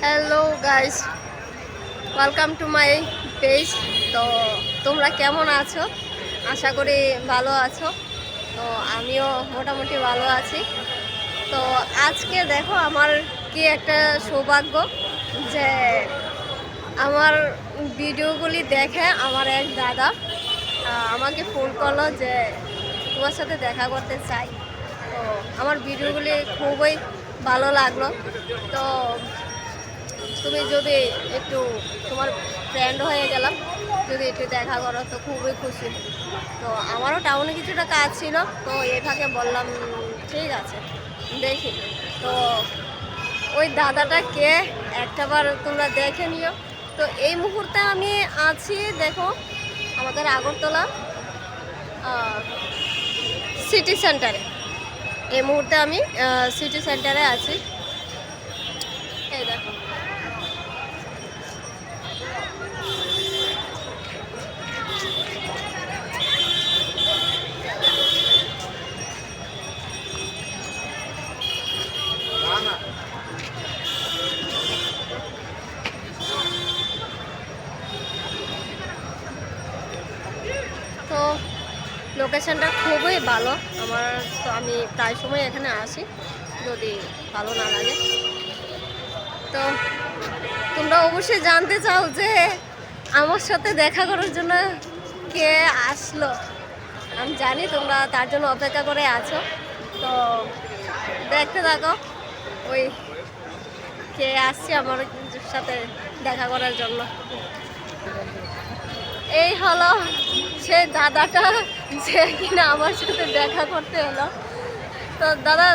Hello guys, welcome to my page. তো তোমরা কেমন আছো? আশা করি ভালো আছো। তো আমিও মোটামুটি ভালো আছি। তো আজকে দেখো আমার কি একটা সৌভাগ্য যে আমার ভিডিওগুলি দেখে আমার এক দাদা আমাকে ফোন করলো যে তোমার সাথে দেখা করতে চাই। তো আমার ভিডিওগুলি খুবই ভালো লাগলো। তো তুমি যদি একটু তোমার ফ্রেন্ড হয়ে গেলাম, যদি একটু দেখা করো তো খুবই খুশি। তো আমারও টাউনে কিছুটা কাজ ছিল, তো এটাকে বললাম ঠিক আছে দেখি। তো ওই দাদাটা কে একটাবার তোমরা দেখে নিও। তো এই মুহূর্তে আমি আছি দেখো আমাদের আগরতলা সিটি সেন্টারে। এই মুহূর্তে আমি সিটি সেন্টারে আছি। এই দেখো তো লোকেশনটা খুবই ভালো আমার। তো আমি প্রায় সময় এখানে আসি যদি ভালো না লাগে। তো তোমরা অবশ্যই জানতে চাও যে আমার সাথে দেখা করার জন্য কে আসলো। আমি জানি তোমরা তার জন্য অপেক্ষা করে আছো। তো দেখতে থাকো ওই কে আসছে আমার সাথে দেখা করার জন্য। এই হলো সেই দাদাটা যে কিনা আমার সাথে দেখা করতে এলো। তো দাদা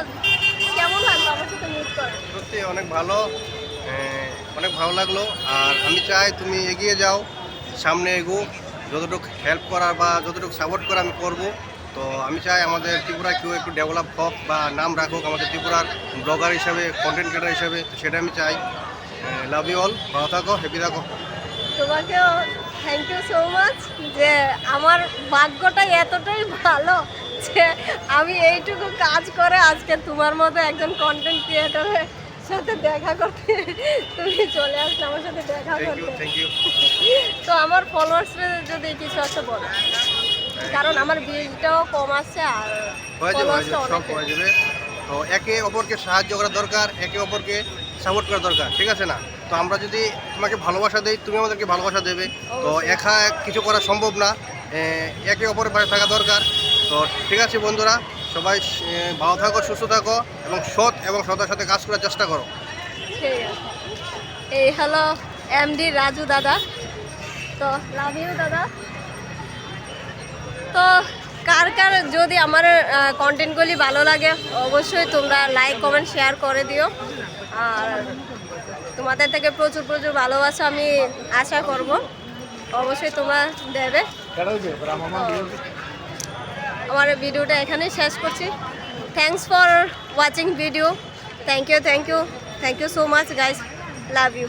কেমন লাগলো আমার সাথে মিট করে? সত্যি অনেক ভালো, অনেক ভালো লাগলো। আর আমি চাই তুমি এগিয়ে যাও, সামনে এগো, যতটুকু হেল্প করার বা যতটুকু সাপোর্ট করা আমি করব। তো আমি চাই আমাদের ত্রিপুরা কেউ একটু ডেভেলপ হোক বা নাম রাখুক আমাদের ত্রিপুরার ব্লগার হিসাবে, কন্টেন্ট ক্রিয়েটার হিসাবে। তো সেটা আমি চাই। লাভ ইউ অল, ভালো থাকো, হ্যাপি থাকো। তোমাকেও থ্যাংক ইউ সো মাচ যে আমার ভাগ্যটা এতটাই ভালো যে আমি এইটুকু কাজ করে আজকে তোমার মতো একজন কন্টেন্ট ক্রিয়েটরের সাথে দেখা করতে তুমি চলে আসলে আমার সাথে দেখা করতে। Thank you. তো আমার ফলোয়ার্সরা যদি কিছু একটা বলো, কারণ আমার ভিউজটাও কম আসছে আর ফলোয়ার্সটা সব অনেক। হয়ে যাবে। তো একে অপরকে সাহায্য করা দরকার, একে অপরকে সাপোর্ট করা দরকার, ঠিক আছে না? তো আমরা যদি তোমাকে ভালোবাসা দেই, তুমি আমাদেরকে ভালোবাসা দেবে। তো একা কিছু করা সম্ভব না, একে অপরের পাশে থাকা দরকার। তো ঠিক আছে বন্ধুরা, সবাই ভালো থাকো, সুস্থ থাকো এবং সৎ এবং সতার সাথে কাজ করার চেষ্টা করো। ঠিক আছে। এই হলো এমডি রাজু দাদা। তো লাভ ইউ দাদা। তো কার কার যদি আমার কন্টেন্টগুলি ভালো লাগে অবশ্যই তোমরা লাইক কমেন্ট শেয়ার করে দিও। আর তোমাদের থেকে প্রচুর প্রচুর ভালোবাসা আমি আশা করব, অবশ্যই তোমরা দেবে। আমার ভিডিওটা এখানেই শেষ করছি। Thanks for watching video. Thank you so much guys, love you.